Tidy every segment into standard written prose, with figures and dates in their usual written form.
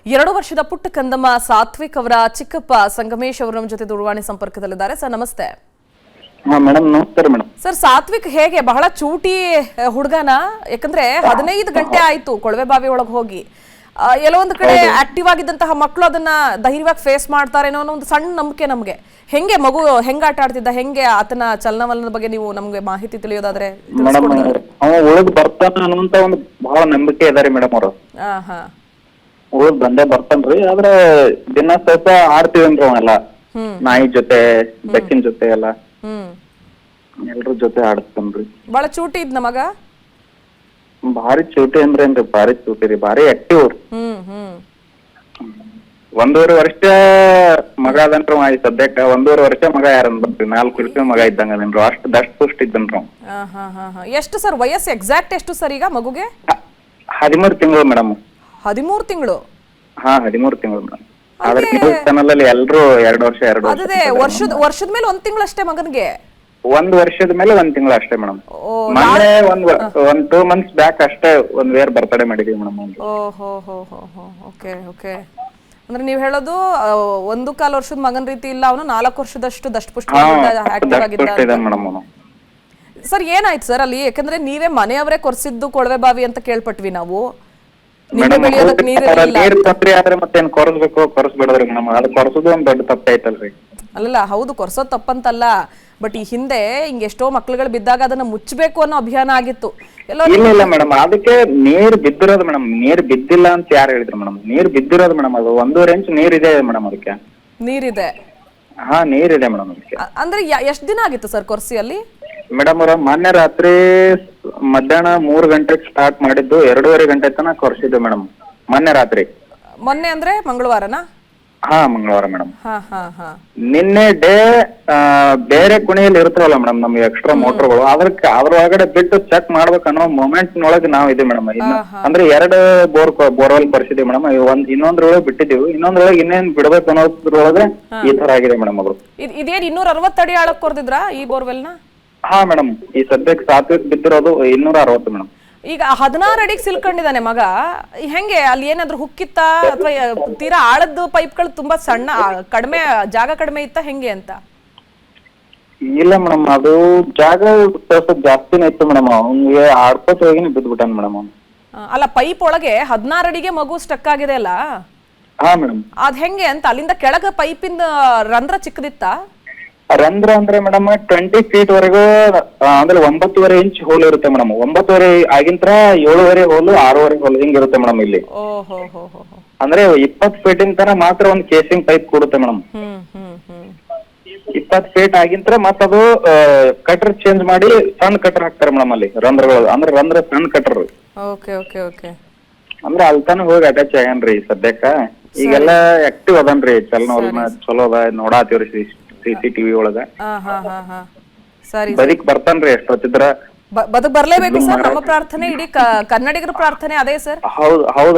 2 ವರ್ಷದ ಪುಟ್ಟ ಕಂದಮ್ಮ ಸಾತ್ವಿಕ್ ಅವರ ಚಿಕ್ಕಪ್ಪ ಸಂಗಮೇಶ್ ಅವರ ಜೊತೆ ದೂರವಾಣಿ ಸಂಪರ್ಕದಲ್ಲಿದ್ದಾರೆ. ಸರ್ ನಮಸ್ತೆ. ಮೇಡಮ್ ನಮಸ್ಕಾರ ಮೇಡಮ್. ಸರ್ ಸಾತ್ವಿಕ್ ಹೇಗೆ ಬಹಳ ಚೂಟಿ ಹುಡುಗನ? ಯಾಕಂದ್ರೆ 15 ಗಂಟೆ ಆಯ್ತು ಕೊಳವೆ ಬಾವಿ ಒಳಗೆ ಹೋಗಿ. ಎಲ್ಲೋ ಒಂದು ಕಡೆ ಆಕ್ಟಿವ್ ಆಗಿದ್ದಂತಹ ಮಕ್ಕಳು ಅದನ್ನ ಧೈರ್ಯವಾಗಿ ಫೇಸ್ ಮಾಡ್ತಾರೇನೋ ಅನ್ನೋ ಒಂದು ಸಣ್ಣ ನಂಬಿಕೆ ನಮಗೆ. ಹೆಂಗೆ ಮಗು ಹೆಂಗ ಆಟ ಆಡ್ತಿದ್ದ, ಹೆಂಗೆ ಆತನ ಚಲನವಲನದ ಬಗ್ಗೆ ನೀವು ನಮ್ಗೆ ಮಾಹಿತಿ ತಿಳಿಯೋದಾದ್ರೆ? ಮೇಡಮ್ ಉಳಿದ್ ಬರ್ತಾನ ಅನ್ನುವಂತ ಒಂದು ಬಹಳ ನಂಬಿಕೆ ಇದಾರೆ ಮೇಡಮ್ ಅವರು. ಉಳಿದ್ ಬಂದೇ ಬರ್ತಾನ್ರಿ. ಆದ್ರೆ ದಿನ ಸ್ವಲ್ಪ ಆಡ್ತೀವನ್ರಿ ಅವೆಲ್ಲ, ನಾಯಿ ಜೊತೆ ಬೆಕ್ಕಿನ ಜೊತೆ ಎಲ್ಲ ಎಲ್ರ ಜೊತೆ ಆಡ್ತಾನ್ರಿ. ಬಹಳ ಚೂಟಿ ಇದ್ನ ಮಗ? ಭಾರಿ ಚೂಟಿ ಅಂದ್ರೇನ್ರಿ, ಭಾರಿ ಚೂಟಿ ರೀ, ಭಾರಿ ಆಕ್ಟಿವ್. 1.5 ವರ್ಷ ಮಗ ಅದನ್ರಿ ಸದ್ಯಕ್ಕ. 1.5 ವರ್ಷ ಮಗ ಯಾರಂದ್ರಿ, 4 ವರ್ಷ ಮಗ ಇದ್ದಂಗ ಅದನ್ರಿ, ಅಷ್ಟು ದಷ್ಟ ಪುಷ್ಟ ಇದ್ದನ್ರಿ. ಎಷ್ಟು ಸರ್ ವಯಸ್ಸು ಎಕ್ಸಾಕ್ಟ್ ಎಷ್ಟು ಸರ್ ಈಗ ಮಗುಗೆ? 13 ತಿಂಗಳು ಮೇಡಮ್. 13 ತಿಂಗಳು? ಹಾ 13 ತಿಂಗಳು ಮೇಡಮ್. ಆದ್ರೆ ನ್ಯೂಸ್ ಚಾನಲ್ ಅಲ್ಲಿ ಎಲ್ರು 2 ವರ್ಷ ಅದೇ ವರ್ಷದ ಮೇಲೆ 1 ತಿಂಗಳು ಅಷ್ಟೇ ಮಗನ್ಗೆ? 1 ವರ್ಷದ ಮೇಲೆ 1 ತಿಂಗಳು ಅಷ್ಟೇ ಮೇಡಮ್. ಮೊನ್ನೆ ಒಂದ್ 2 ಮಂತ್ಸ್ ಬ್ಯಾಕ್ ಅಷ್ಟೇ ಒಂದ್ ವೇರ್ ಬರ್ತಡೇ ಮಾಡಿದೀವಿ ಮೇಡಮ್. Okay okay. ಅಂದ್ರೆ ನೀವ್ ಹೇಳೋದು 1.25 ವರ್ಷದ ಮಗನ್ ರೀತಿ ಇಲ್ಲ, ಅವನು 4 ವರ್ಷದಷ್ಟು ದಷ್ಟಪುಷ್ಟ ಆಕ್ಟಿವ್ ಆಗಿದ್ದ. ಸರ್ ಏನಾಯ್ತು ಸರ್ ಅಲ್ಲಿ? ಯಾಕಂದ್ರೆ ನೀವೇ ಮನೆಯವರೇ ಕೊರ್ಸಿದ್ದು ಕೊಳವೆ ಬಾವಿ ಅಂತ ಕೇಳ್ಪಟ್ವಿ ನಾವು. ನೀರ್ ತೊಂದ್ರೆ ಆದ್ರೆ ಮತ್ತೇನ್ ಕೊರಸ್ಬೇಕು, ಕೊರಸ್ಬಿಡದ್ರಿ ಮೇಡಮ್. ಅದು ಕೊರಸೋದು ಒಂದ್ ದೊಡ್ಡ ತಪ್ಪೈತಲ್ರಿ. ಅಲ್ಲಲ್ಲ, ಹೌದು ಕೊರ್ಸೋದ್ ತಪ್ಪಂತಲ್ಲ, ಬಟ್ ಈ ಹಿಂದೆ ಹಿಂಗ ಎಷ್ಟೋ ಮಕ್ಳುಗಳು ಬಿದ್ದಾಗ ಅದನ್ನ ಮುಚ್ಚಬೇಕು ಅನ್ನೋ ಅಭಿಯಾನ ಆಗಿತ್ತು. ಇಲ್ಲ ಮೇಡಮ್, ಅದಕ್ಕೆ ನೀರ್ ಬಿದ್ದಿರೋದು ಮೇಡಮ್. ನೀರ್ ಬಿದ್ದಿಲ್ಲ ಅಂತ ಯಾರು ಹೇಳಿದ್ರು ಮೇಡಮ್? ನೀರ್ ಬಿದ್ದಿರೋದು ಮೇಡಮ್. ಅದು 1.5 ಇಂಚ್ ನೀರ್ ಇದೆ ಮೇಡಮ್. ಅದಕ್ಕೆ ನೀರಿದೆ? ಹಾ ನೀರಿದೆ ಮೇಡಮ್. ಅದಕ್ಕೆ ಅಂದ್ರೆ ಎಷ್ಟ್ ದಿನ ಆಗಿತ್ತು ಸರ್ ಕೊರ್ಸಿ ಅಲ್ಲಿ? ಮೇಡಮ್ ಅವ್ರ ಮೊನ್ನೆ ರಾತ್ರಿ ಮಧ್ಯಾಹ್ನ 3 ಗಂಟೆಗೆ ಸ್ಟಾರ್ಟ್ ಮಾಡಿದ್ದು 2.5 ಗಂಟೆ ತನಕ ಕೊರ್ಸಿದ್ದು ಮೇಡಮ್. ಮೊನ್ನೆ ರಾತ್ರಿ. ಮೊನ್ನೆ ಅಂದ್ರೆ ಮಂಗಳವಾರನಾ? ಹಾ ಮಂಗಳವಾರ ಮೇಡಮ್. ನಿನ್ನೆ ಡೇ ಬೇರೆ ಕುಣಿಯಲ್ಲಿ ಇರ್ತಾವಲ್ಲ ಮೇಡಮ್ ನಮ್ಗೆ ಎಕ್ಸ್ಟ್ರಾ ಮೋಟರ್ಗಳು, ಅದ್ರೊಳಗಡೆ ಬಿಟ್ಟು ಚೆಕ್ ಮಾಡ್ಬೇಕು ಅನ್ನೋ ಮೊಮೆಂಟ್ ನೊಳಗೆ ನಾವ್ ಇದೆ ಮೇಡಮ್. ಅಂದ್ರೆ 2 ಬೋರ್ವೆಲ್ ಬರ್ಸಿದೀವಿ ಮೇಡಮ್. ಇನ್ನೊಂದ್ರೊಳಗೆ ಬಿಟ್ಟಿದೀವಿ, ಇನ್ನೊಂದ್ರೊಳಗೆ ಇನ್ನೇನ್ ಬಿಡ್ಬೇಕು ಅನ್ನೋದ್ರೊಳಗೆ ಈ ತರ ಆಗಿದೆ ಮೇಡಮ್. ಅವರು ಇದೇನ್ 260 ಅಡಿ ಆಳಕ್ ಕೊರ್ದಿದ್ರ ಈ ಬೋರ್ವೆಲ್ ನ? ಹಾ ಮೇಡಮ್, ಈ ಸದ್ಯಕ್ಕೆ ಸಾತ್ವಿಕ್ ಬಿದ್ದಿರೋದು 260 ಮೇಡಮ್. ಈಗ 16 ಅಡಿಗೆ ಸಿಲ್ಕೊಂಡಿದ್ದಾನೆ ಮಗ. ಹೆಂಗೆ ಅಲ್ಲಿ ಏನಾದ್ರು ಹುಕ್ಕಿತ್ತ ಅಥವಾ ತೀರಾ ಆಳದ ಪೈಪ್ಗಳು ತುಂಬಾ ಸಣ್ಣ ಕಡಿಮೆ ಜಾಗ ಕಡಿಮೆ ಇತ್ತ ಹೆಂಗೆ ಅಂತ? ಇಲ್ಲ ಮೇಡಮ್, ಅದು ಜಾಗ ಸ್ವಲ್ಪ ಜಾಸ್ತಿನೇ ಇತ್ತು ಮೇಡಮ್. ಅವ್ನಿಗೆ ಆಡ್ಕೋತ ಹೋಗಿನೇ ಬಿದ್ದ್ಬಿಟ್ಟಾನ ಮೇಡಮ್. ಅಲ್ಲ ಪೈಪ್ ಒಳಗೆ 16 ಅಡಿಗೆ ಮಗು ಸ್ಟಕ್ ಆಗಿದೆ ಅಲ್ಲ? ಹಾ ಮೇಡಮ್. ಅದ್ ಹೆಂಗೆ ಅಂತ? ಅಲ್ಲಿಂದ ಕೆಳಗ ಪೈಪಿಂದ ರಂಧ್ರ ಚಿಕ್ಕದಿತ್ತ? ರಂಧ್ರ ಅಂದ್ರೆ ಮೇಡಮ್ 20 ಫೀಟ್ ವರೆಗೂ ಅಂದ್ರೆ 9.5 ಇಂಚ್ ಹೋಲ್ ಇರುತ್ತೆ ಮೇಡಮ್. 9.5 ಆಗಿಂತ್ರ 7.5 ಹೋಲು 6.5 ಹೋಲು ಹಿಂಗಿರುತ್ತೆ ಮೇಡಮ್ ಇಲ್ಲಿ. ಅಂದ್ರೆ 20 ಫೀಟ್ ಇಂತ ಮಾತ್ರ ಒಂದು ಕೇಸಿಂಗ್ ಪೈಪ್ ಕೊಡುತ್ತೆ ಮೇಡಮ್. 20 ಫೀಟ್ ಆಗಿಂತ್ರ ಮತ್ತದು ಕಟರ್ ಚೇಂಜ್ ಮಾಡಿ ಸಣ್ಣ ಕಟರ್ ಹಾಕ್ತಾರೆ ಮೇಡಮ್ ಅಲ್ಲಿ ರಂಧ್ರಗಳು. ಅಂದ್ರೆ ರಂಧ್ರ ಸಣ್ಣ ಕಟರ್. ಅಂದ್ರೆ ಅಲ್ತಾನ ಹೋಗಿ ಅಟ್ಯಾಚ್ ಆಗ್ಯಾನ್ರಿ ಸದ್ಯಕ್ಕ. ಈಗೆಲ್ಲ ಆಕ್ಟಿವ್ ಅದನ್ರಿ, ಚಲನ ಚಲೋ ಅದ, ನೋಡಾತೀವ್ರಿ CCTV ಒಳಗ. ಬದುಕ್ ಬರ್ತಾನ್ರಿ ಎಷ್ಟೊತ್ತಿದ್ರ. ಬದುಕ್ ಬರ್ಲೇಬೇಕು ಸರ್, ನಮ್ಮ ಪ್ರಾರ್ಥನೆ, ಇಡೀ ಕನ್ನಡಿಗರ ಪ್ರಾರ್ಥನೆ ಅದೇ ಸರ್.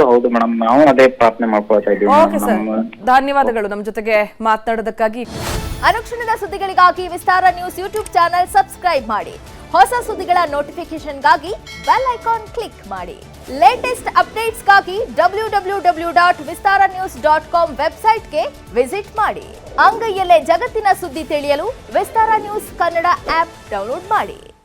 ಹೌದು ಮೇಡಮ್, ನಾವು ಅದೇ ಪ್ರಾರ್ಥನೆ ಮಾಡ್ಕೊಳ್ತಾ ಇದ್ದೀವಿ. ಓಕೆ ಸರ್, ಧನ್ಯವಾದಗಳು ನಮ್ಮ ಜೊತೆಗೆ ಮಾತನಾಡೋದಕ್ಕಾಗಿ. ಅನುಕ್ಷಣದ ಸುದ್ದಿಗಳಿಗಾಗಿ ವಿಸ್ತಾರ ನ್ಯೂಸ್ ಯೂಟ್ಯೂಬ್ ಚಾನೆಲ್ ಸಬ್ಸ್ಕ್ರೈಬ್ ಮಾಡಿ. ಹೊಸ ಸುದ್ದಿಗಳ ನೋಟಿಫಿಕೇಶನ್ಗಾಗಿ ಬೆಲ್ ಐಕಾನ್ ಕ್ಲಿಕ್ ಮಾಡಿ. ಲೇಟೆಸ್ಟ್ ಅಪ್ಡೇಟ್ಸ್ಗಾಗಿ www.vistaranews.com ವೆಬ್ಸೈಟ್ಗೆ ವಿಸಿಟ್ ಮಾಡಿ. ಅಂಗೈಯಲ್ಲೇ ಜಗತ್ತಿನ ಸುದ್ದಿ ತಿಳಿಯಲು ವಿಸ್ತಾರ ನ್ಯೂಸ್ ಕನ್ನಡ ಆಪ್ ಡೌನ್ಲೋಡ್ ಮಾಡಿ.